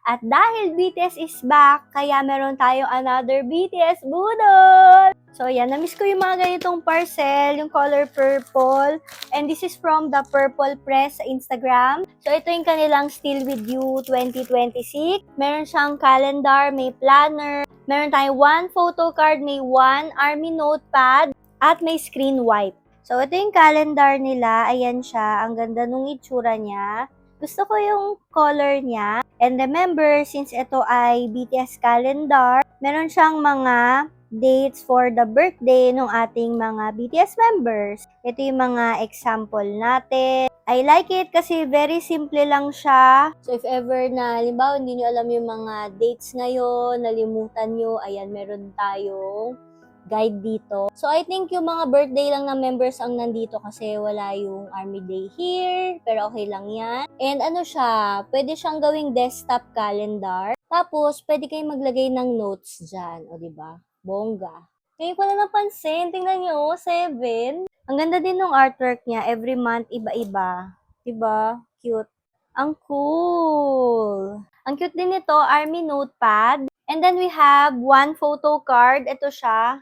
At dahil BTS is back, kaya meron tayong another BTS budol! So yan, na-miss ko yung mga ganitong parcel, yung color purple. And this is from the Purple Press sa Instagram. So ito yung kanilang Still With You 2026. Meron siyang calendar, may planner. Meron tayong one photo card, may one army notepad, at may screen wipe. So ito yung calendar nila, ayan siya, ang ganda nung itsura niya. Gusto ko yung color niya. And remember, since ito ay BTS calendar, meron siyang mga dates for the birthday ng ating mga BTS members. Ito yung mga example natin. I like it kasi very simple lang siya. So if ever na, halimbawa, hindi nyo alam yung mga dates ngayon, nalimutan nyo, ayan, meron tayong guide dito. So, I think yung mga birthday lang ng members ang nandito kasi wala yung Army Day here, pero okay lang yan. And ano siya, pwede siyang gawing desktop calendar. Tapos, pwede kayong maglagay ng notes dyan, o diba? Bongga. Ngayon ko na napansin, tingnan nyo, 7. Ang ganda din ng artwork niya, every month iba-iba. Diba? Cute. Ang cool. Ang cute din nito, Army Notepad. And then we have one photo card. Ito siya.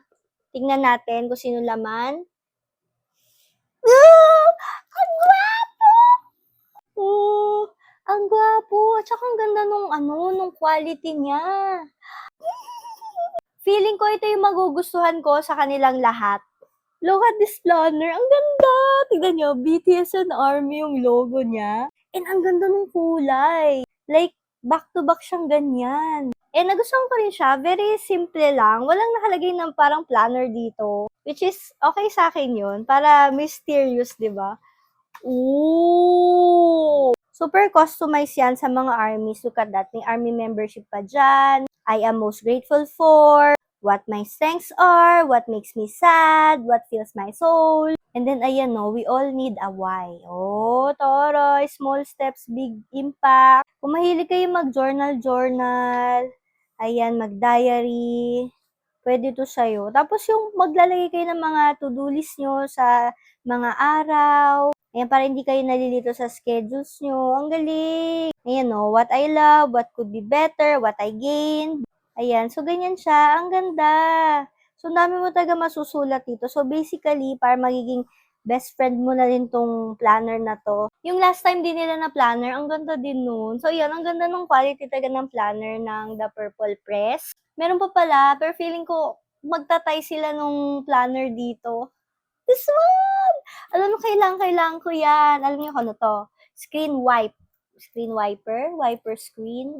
Tingnan natin kung sino laman. Oh, ang gwapo! Oh, ang gwapo. At saka ang ganda nung quality niya. Feeling ko ito yung magugustuhan ko sa kanilang lahat. Look at this planner. Ang ganda! Tignan nyo, BTS and ARMY yung logo niya. And ang ganda ng kulay. Like, back-to-back siyang ganyan. And nagustuhan ko rin siya. Very simple lang. Walang nakalagay ng parang planner dito. Which is, okay sa akin yun. Para mysterious, di ba? Ooh! Super customized yan sa mga armies. Look at that. May army membership pa dyan. I am most grateful for. What my strengths are. What makes me sad. What fills my soul. And then, ayan no, we all need a why. Oh, Toroy. Small steps, big impact. Kung mahilig kayo mag-journal, ayan, mag-diary, pwede to sa'yo. Tapos yung maglalagay kayo ng mga to-do list nyo sa mga araw. Ayan, para hindi kayo nalilito sa schedules nyo. Ang galing! Ayan no, what I love, what could be better, what I gained. Ayan, so ganyan siya. Ang ganda! So, dami mo talaga masusulat dito. So, basically, para magiging best friend mo na rin tong planner na to. Yung last time din nila na planner, ang ganda din nun. So, yan, ang ganda ng quality talaga ng planner ng The Purple Press. Meron pa pala, pero feeling ko magtatay sila nung planner dito. This one! Alam mo, kailangan ko yan. Alam niyo kung ano to? Screen wipe. Screen wiper? Wiper screen?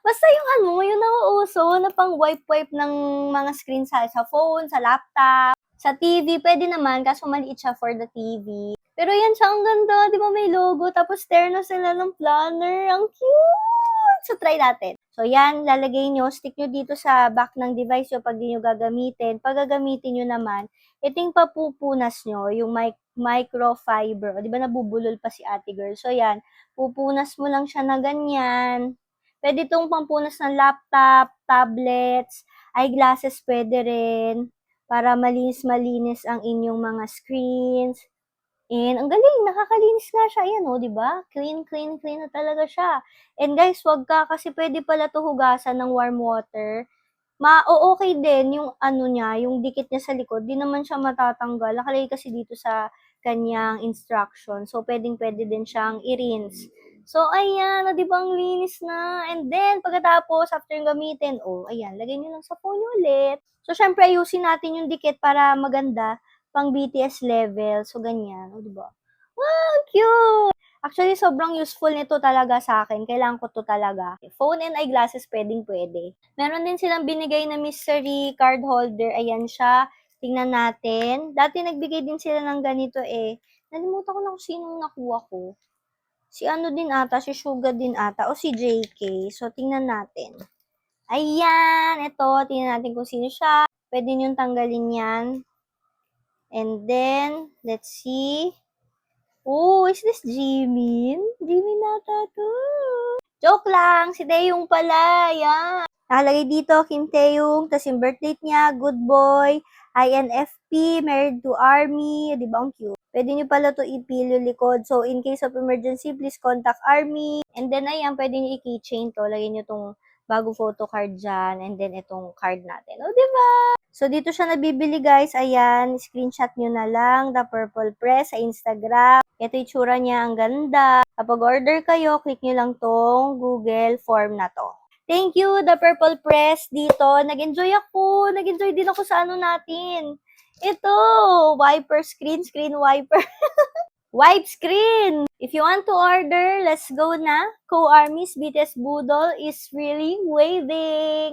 Basta yung yung nauuso na pang wipe-wipe ng mga screen sa phone, sa laptop, sa TV. Pwede naman, kaso maliit siya for the TV. Pero yan siya, ang ganda. Di ba may logo? Tapos terno sila ng planner. Ang cute! So, try natin. So, yan, lalagay nyo, stick nyo dito sa back ng device nyo pag di nyo gagamitin. Pag gagamitin nyo naman, ito yung papupunas nyo, yung microfiber. O, di ba nabubulol pa si ate girl? So, yan, pupunas mo lang siya na ganyan. Pwede itong pampunas ng laptop, tablets, eyeglasses pwede rin, para malinis-malinis ang inyong mga screens. And ang galing, nakakalinis nga siya. Ayan o, di ba? Clean, clean, clean na talaga siya. And guys, wag ka kasi pwede pala to hugasan ng warm water. Okay din yung niya, yung dikit niya sa likod. Di naman siya matatanggal. Nakalagay kasi dito sa kanyang instruction. So, pwedeng-pwede din siyang i-rinse. So, ayan, di ba ang linis na? And then, pagkatapos, after yung gamitin, ayan, lagay nyo lang sa phone nyo ulit. So, syempre, ayusin natin yung dikit para maganda pang BTS level. So, ganyan. Di ba? Wow, cute! Actually, sobrang useful nito talaga sa akin. Kailangan ko to talaga. Phone and eyeglasses, pwedeng-pwede. Meron din silang binigay na mystery card holder. Ayan siya. Tingnan natin. Dati nagbigay din sila ng ganito eh. Nalimutan ko na kung sinong nakuha ko. Si din ata, si Suga din ata, o si JK. So, tingnan natin. Ayan, ito. Tingnan natin kung sino siya. Pwede niyong tanggalin yan. And then, let's see. Oh, is this Jimin? Jimin nata to. Joke lang, si Taeyong pala. Yan. Nakalagay dito, Kim Taeyong. Tapos yung birth date niya, good boy. INFP, married to army. Di ba ang cute? Pwede nyo pala to ipil yung likod. So, in case of emergency, please contact Army. And then, ayan, pwede nyo i-keychain to. Lagyan nyo tong bago photo card dyan. And then, itong card natin. O, diba? So, dito siya nabibili, guys. Ayan, screenshot nyo na lang. The Purple Press sa Instagram. Ito yung tsura niya. Ang ganda. Kapag order kayo, click nyo lang tong Google form na to. Thank you, The Purple Press dito. Nag-enjoy ako. Nag-enjoy din ako sa ano natin. Ito, wiper screen wiper. Wipe screen! If you want to order, let's go na. Co-Army's BTS Boodle is really waving.